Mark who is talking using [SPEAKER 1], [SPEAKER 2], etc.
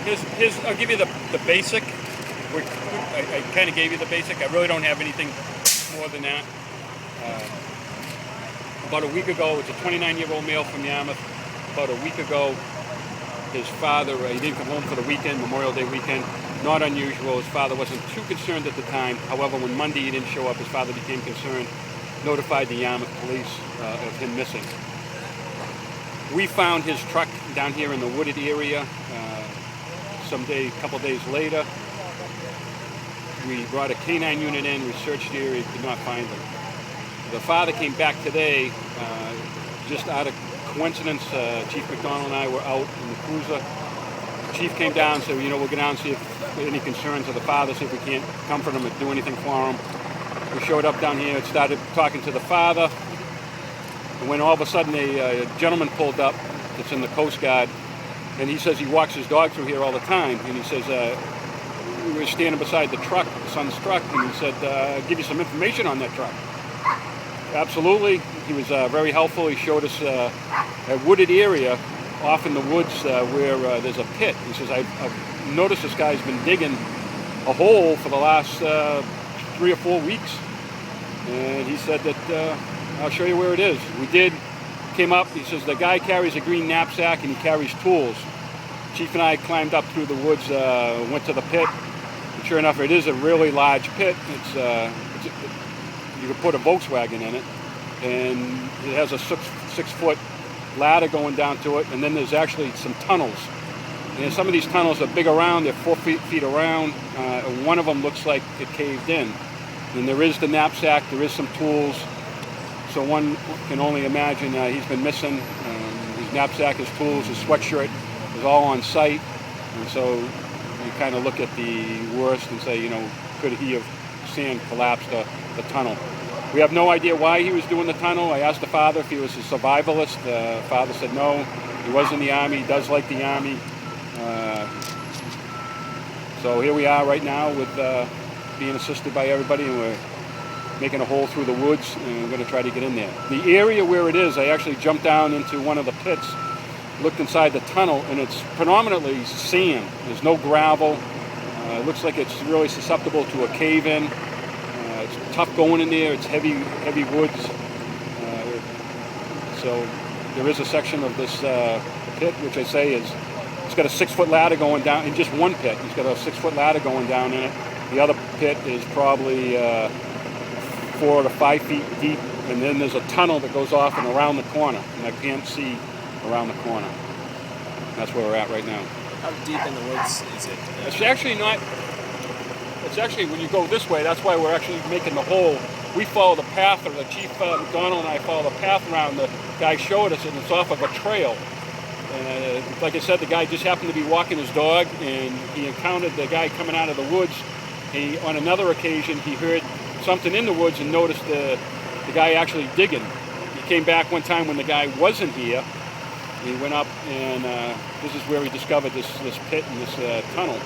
[SPEAKER 1] I'll give you the basic. I kind of gave you the basic. I really don't have anything more than that. About a week ago, it's a 29-year-old male from Yarmouth. About a week ago, his father, he didn't come home for the weekend, Memorial Day weekend. Not unusual. His father wasn't too concerned at the time. However, when Monday he didn't show up, his father became concerned, notified the Yarmouth police of him missing. We found his truck down here in the wooded area. A couple days later, we brought a canine unit in, we searched the area, could not find him. The father came back today, just out of coincidence. Chief McDonald and I were out in the cruiser. The chief came down and said, we'll go down and see if any concerns of the father, see if we can't comfort him or do anything for him. We showed up down here and started talking to the father. And when all of a sudden a gentleman pulled up that's in the Coast Guard, and he says he walks his dog through here all the time. And he says, we were standing beside the truck, the son's truck, and he said, give you some information on that truck. Absolutely. He was very helpful. He showed us a wooded area off in the woods where there's a pit. He says, I've noticed this guy's been digging a hole for the last 3 or 4 weeks. And he said that, I'll show you where it is. We did. Came up, he says the guy carries a green knapsack and he carries tools. Chief and I climbed up through the woods, went to the pit. And sure enough, it is a really large pit. You could put a Volkswagen in it, and it has a six-foot ladder going down to it, and then there's actually some tunnels. And some of these tunnels are big around, they're 4 feet around, and one of them looks like it caved in. And there is the knapsack, there is some tools. So one can only imagine he's been missing. His knapsack, his tools, his sweatshirt is all on site. And so you kind of look at the worst and say, could he have sand collapsed the tunnel? We have no idea why he was doing the tunnel. I asked the father if he was a survivalist. The father said no, he was in the Army, he does like the Army. So here we are right now with being assisted by everybody, and we're making a hole through the woods, and we're going to try to get in there. The area where it is, I actually jumped down into one of the pits, looked inside the tunnel, and it's predominantly sand. There's no gravel. It looks like it's really susceptible to a cave-in. It's tough going in there. It's heavy woods. So there is a section of this pit, which I say it's got a 6-foot ladder going down in just one pit. It's got a 6-foot ladder going down in it. The other pit is probably 4 to 5 feet deep, and then there's a tunnel that goes off and around the corner, and I can't see around the corner. That's where we're at right now.
[SPEAKER 2] How deep in the woods is it?
[SPEAKER 1] It's actually not. It's actually when you go this way. That's why we're actually making the hole. We follow the path, or the Chief McDonald and I follow the path around. The guy showed us, and it's off of a trail. Like I said, the guy just happened to be walking his dog, and he encountered the guy coming out of the woods. On another occasion, he heard something in the woods and noticed the guy actually digging. He came back one time when the guy wasn't here. He went up, and this is where he discovered this pit and this tunnel.